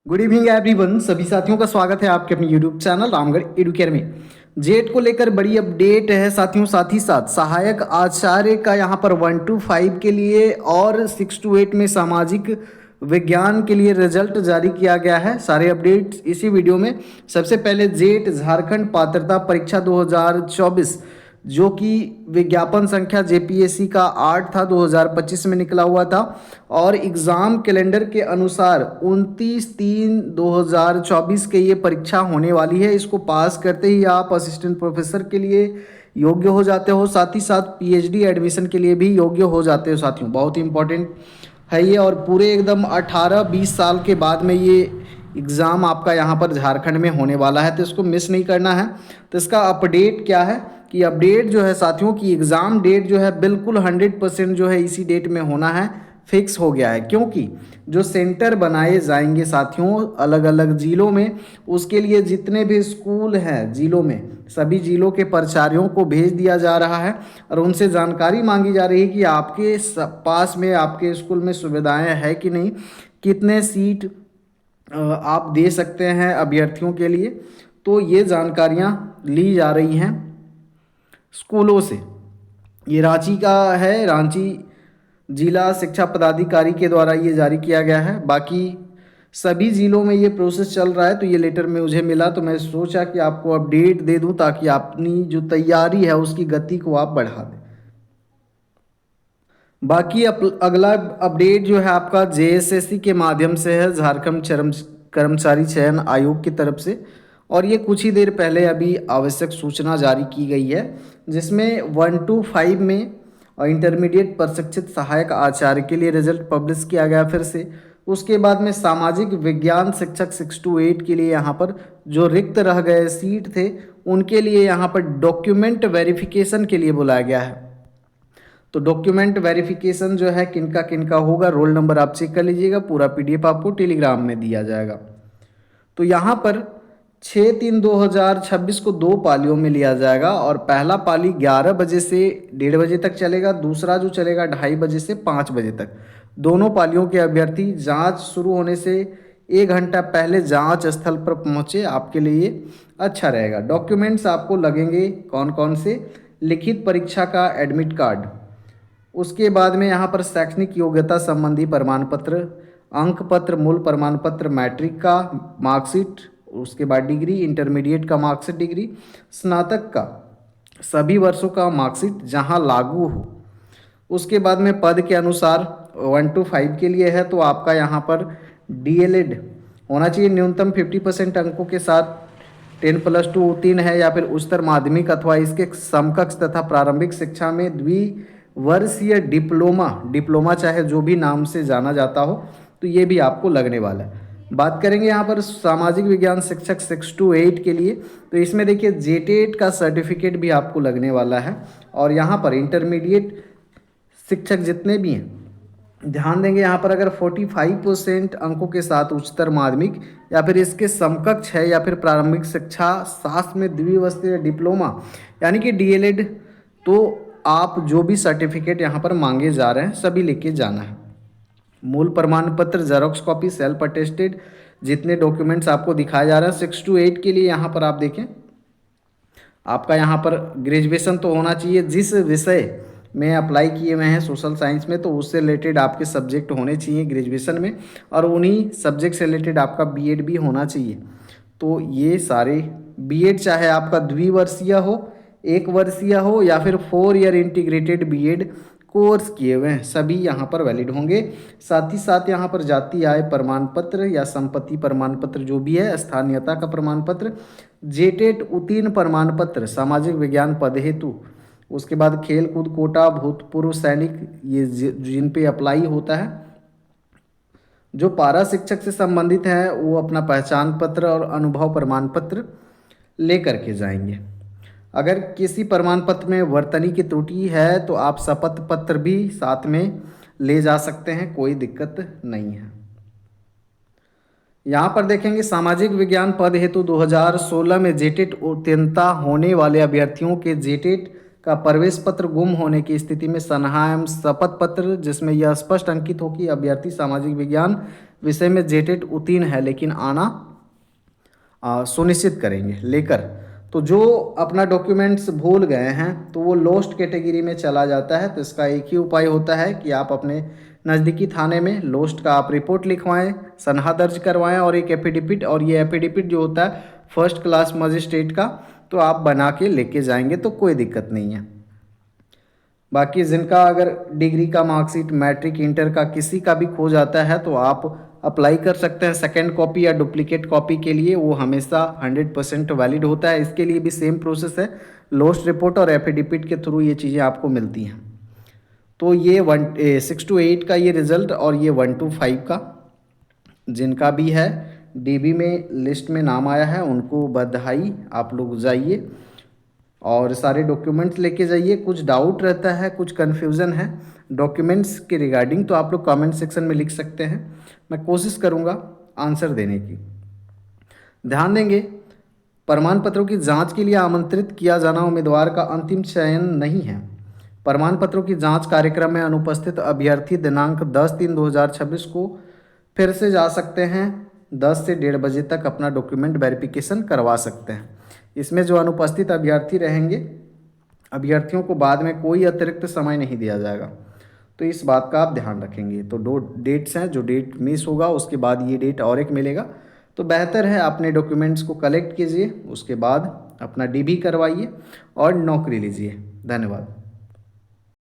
Good evening everyone. सभी साथियों का स्वागत है आपके अपने यूट्यूब चैनल रामगढ़ एडुकेयर में। जेट को लेकर बड़ी अपडेट है साथियों। साथ ही साथ सहायक आचार्य का यहाँ पर 1 to 5 के लिए और 6 to 8 में सामाजिक विज्ञान के लिए रिजल्ट जारी किया गया है। सारे अपडेट्स इसी वीडियो में। सबसे पहले जेट झारखंड पात्रता परीक्षा 2024 जो कि विज्ञापन संख्या जेपीएससी का 8 था, 2025 में निकला हुआ था और एग्ज़ाम कैलेंडर के अनुसार 29/3/2024 के ये परीक्षा होने वाली है। इसको पास करते ही आप असिस्टेंट प्रोफेसर के लिए योग्य हो जाते हो, साथ ही साथ पीएचडी एडमिशन के लिए भी योग्य हो जाते हो साथियों। बहुत ही इंपॉर्टेंट है ये और पूरे एकदम 18-20 साल के बाद में ये एग्ज़ाम आपका यहाँ पर झारखंड में होने वाला है, तो इसको मिस नहीं करना है। तो इसका अपडेट क्या है कि अपडेट जो है साथियों की एग्ज़ाम डेट जो है बिल्कुल 100% जो है इसी डेट में होना है, फिक्स हो गया है। क्योंकि जो सेंटर बनाए जाएंगे साथियों अलग अलग ज़िलों में, उसके लिए जितने भी स्कूल हैं ज़िलों में, सभी ज़िलों के प्राचार्यों को भेज दिया जा रहा है और उनसे जानकारी मांगी जा रही है कि आपके पास में आपके स्कूल में सुविधाएं है कि नहीं, कितने सीट आप दे सकते हैं अभ्यर्थियों के लिए। तो ये जानकारियाँ ली जा रही हैं स्कूलों से। ये रांची का है, रांची जिला शिक्षा पदाधिकारी के द्वारा ये जारी किया गया है। बाकी सभी ज़िलों में ये प्रोसेस चल रहा है। तो ये लेटर में मुझे मिला तो मैं सोचा कि आपको अपडेट दे दूं ताकि अपनी जो तैयारी है उसकी गति को आप बढ़ा दें। बाकी अगला अपडेट जो है आपका जेएसएससी के माध्यम से है, झारखंड कर्मचारी चयन आयोग की तरफ से। और ये कुछ ही देर पहले अभी आवश्यक सूचना जारी की गई है, जिसमें 1 to 5 में और इंटरमीडिएट प्रशिक्षित सहायक आचार्य के लिए रिजल्ट पब्लिश किया गया फिर से। उसके बाद में सामाजिक विज्ञान शिक्षक 6 to 8 के लिए यहाँ पर जो रिक्त रह गए सीट थे उनके लिए यहाँ पर डॉक्यूमेंट वेरिफिकेशन के लिए बुलाया गया है। तो डॉक्यूमेंट वेरिफिकेशन जो है किनका किनका होगा, रोल नंबर आप चेक कर लीजिएगा, पूरा पीडीएफ आपको टेलीग्राम में दिया जाएगा। तो यहाँ पर 6/3/2026 को 2 पालियों में लिया जाएगा और पहला पाली 11 बजे से 1:30 बजे तक चलेगा, दूसरा जो चलेगा 2:30 बजे से 5 बजे तक। दोनों पालियों के अभ्यर्थी जांच शुरू होने से 1 घंटा पहले जांच स्थल पर पहुंचे, आपके लिए अच्छा रहेगा। डॉक्यूमेंट्स आपको लगेंगे कौन कौन से, लिखित परीक्षा का एडमिट कार्ड, उसके बाद में यहाँ पर शैक्षणिक योग्यता संबंधी प्रमाण पत्र, अंक पत्र, मूल प्रमाण पत्र, मैट्रिक का मार्कशीट, उसके बाद डिग्री, इंटरमीडिएट का मार्कशीट, डिग्री, स्नातक का सभी वर्षों का मार्कशीट जहाँ लागू हो। उसके बाद में पद के अनुसार 1 to 5 के लिए है तो आपका यहाँ पर डीएलएड होना चाहिए न्यूनतम 50% अंकों के साथ, 10+2 उत्तीर्ण है या फिर उच्चतर माध्यमिक अथवा इसके समकक्ष तथा प्रारंभिक शिक्षा में द्विवर्षीय डिप्लोमा चाहे जो भी नाम से जाना जाता हो, तो ये भी आपको लगने वाला है। बात करेंगे यहाँ पर सामाजिक विज्ञान शिक्षक 6 to 8 के लिए, तो इसमें देखिए जेटेट का सर्टिफिकेट भी आपको लगने वाला है। और यहाँ पर इंटरमीडिएट शिक्षक जितने भी हैं ध्यान देंगे, यहाँ पर अगर 45% अंकों के साथ उच्चतर माध्यमिक या फिर इसके समकक्ष है या फिर प्रारंभिक शिक्षा शास्त्र में द्विवर्षीय डिप्लोमा यानी कि डीएलएड, तो आप जो भी सर्टिफिकेट यहाँ पर मांगे जा रहे हैं सभी लेके जाना है। मूल प्रमाण पत्र, जेरोक्स कॉपी, सेल्फ अटेस्टेड, जितने डॉक्यूमेंट्स आपको दिखाए जा रहे हैं 6 to 8 के लिए यहाँ पर आप देखें, आपका यहाँ पर ग्रेजुएशन तो होना चाहिए। जिस विषय में अप्लाई किए हुए हैं सोशल साइंस में, तो उससे रिलेटेड आपके सब्जेक्ट होने चाहिए ग्रेजुएशन में, और उन्हीं सब्जेक्ट से रिलेटेड आपका बीएड भी होना चाहिए। तो ये सारे बीएड चाहे आपका द्विवर्षीय हो, 1 वर्षीय हो या फिर 4 ईयर इंटीग्रेटेड बीएड कोर्स किए हुए हैं, सभी यहाँ पर वैलिड होंगे। साथ ही साथ यहाँ पर जाति आय प्रमाण पत्र या संपत्ति प्रमाण पत्र जो भी है, स्थानीयता का प्रमाण पत्र, जेटेट उत्तीर्ण प्रमाण पत्र सामाजिक विज्ञान पद हेतु, उसके बाद खेल कूद कोटा, भूतपूर्व सैनिक, ये जिन पे अप्लाई होता है, जो पारा शिक्षक से संबंधित हैं वो अपना पहचान पत्र और अनुभव प्रमाण पत्र ले करके जाएंगे। अगर किसी प्रमाण पत्र में वर्तनी की त्रुटि है तो आप शपथ पत्र भी साथ में ले जा सकते हैं, कोई दिक्कत नहीं है। यहाँ पर देखेंगे सामाजिक विज्ञान पद हेतु 2016 में जेटेट उत्तीर्णता होने वाले अभ्यर्थियों के जेटेट का प्रवेश पत्र गुम होने की स्थिति में सनहा एवं शपथ पत्र जिसमें यह स्पष्ट अंकित हो कि अभ्यर्थी सामाजिक विज्ञान विषय में जेटेट उत्तीर्ण है लेकिन आना सुनिश्चित करेंगे लेकर। तो जो अपना डॉक्यूमेंट्स भूल गए हैं तो वो लोस्ट कैटेगरी में चला जाता है। तो इसका एक ही उपाय होता है कि आप अपने नज़दीकी थाने में लोस्ट का आप रिपोर्ट लिखवाएं, सनहा दर्ज करवाएं और एक एफिडेविट, और ये एफिडेविट जो होता है फर्स्ट क्लास मजिस्ट्रेट का, तो आप बना के लेके जाएंगे तो कोई दिक्कत नहीं है। बाकी जिनका अगर डिग्री का मार्कशीट, मैट्रिक, इंटर का किसी का भी खो जाता है तो आप अप्लाई कर सकते हैं सेकेंड कॉपी या डुप्लीकेट कॉपी के लिए, वो हमेशा 100% वैलिड होता है। इसके लिए भी सेम प्रोसेस है, लोस्ट रिपोर्ट और एफिडेविट के थ्रू ये चीज़ें आपको मिलती हैं। तो ये 6 to 8 का ये रिज़ल्ट और ये 1 to 5 का जिनका भी है डीबी में लिस्ट में नाम आया है उनको बधाई। आप लोग जाइए और सारे डॉक्यूमेंट्स लेके जाइए। कुछ डाउट रहता है, कुछ कन्फ्यूज़न है डॉक्यूमेंट्स के रिगार्डिंग तो आप लोग कमेंट सेक्शन में लिख सकते हैं, मैं कोशिश करूँगा आंसर देने की। ध्यान देंगे, प्रमाण पत्रों की जांच के लिए आमंत्रित किया जाना उम्मीदवार का अंतिम चयन नहीं है। प्रमाण पत्रों की जांच कार्यक्रम में अनुपस्थित अभ्यर्थी दिनांक 10/3/2026 को फिर से जा सकते हैं। 10 से 1:30 बजे तक अपना डॉक्यूमेंट वेरिफिकेशन करवा सकते हैं। इसमें जो अनुपस्थित अभ्यर्थी रहेंगे, अभ्यर्थियों को बाद में कोई अतिरिक्त समय नहीं दिया जाएगा, तो इस बात का आप ध्यान रखेंगे। तो 2 डेट्स हैं, जो डेट मिस होगा उसके बाद ये डेट और एक मिलेगा। तो बेहतर है अपने डॉक्यूमेंट्स को कलेक्ट कीजिए, उसके बाद अपना डीबी करवाइए और नौकरी लीजिए। धन्यवाद।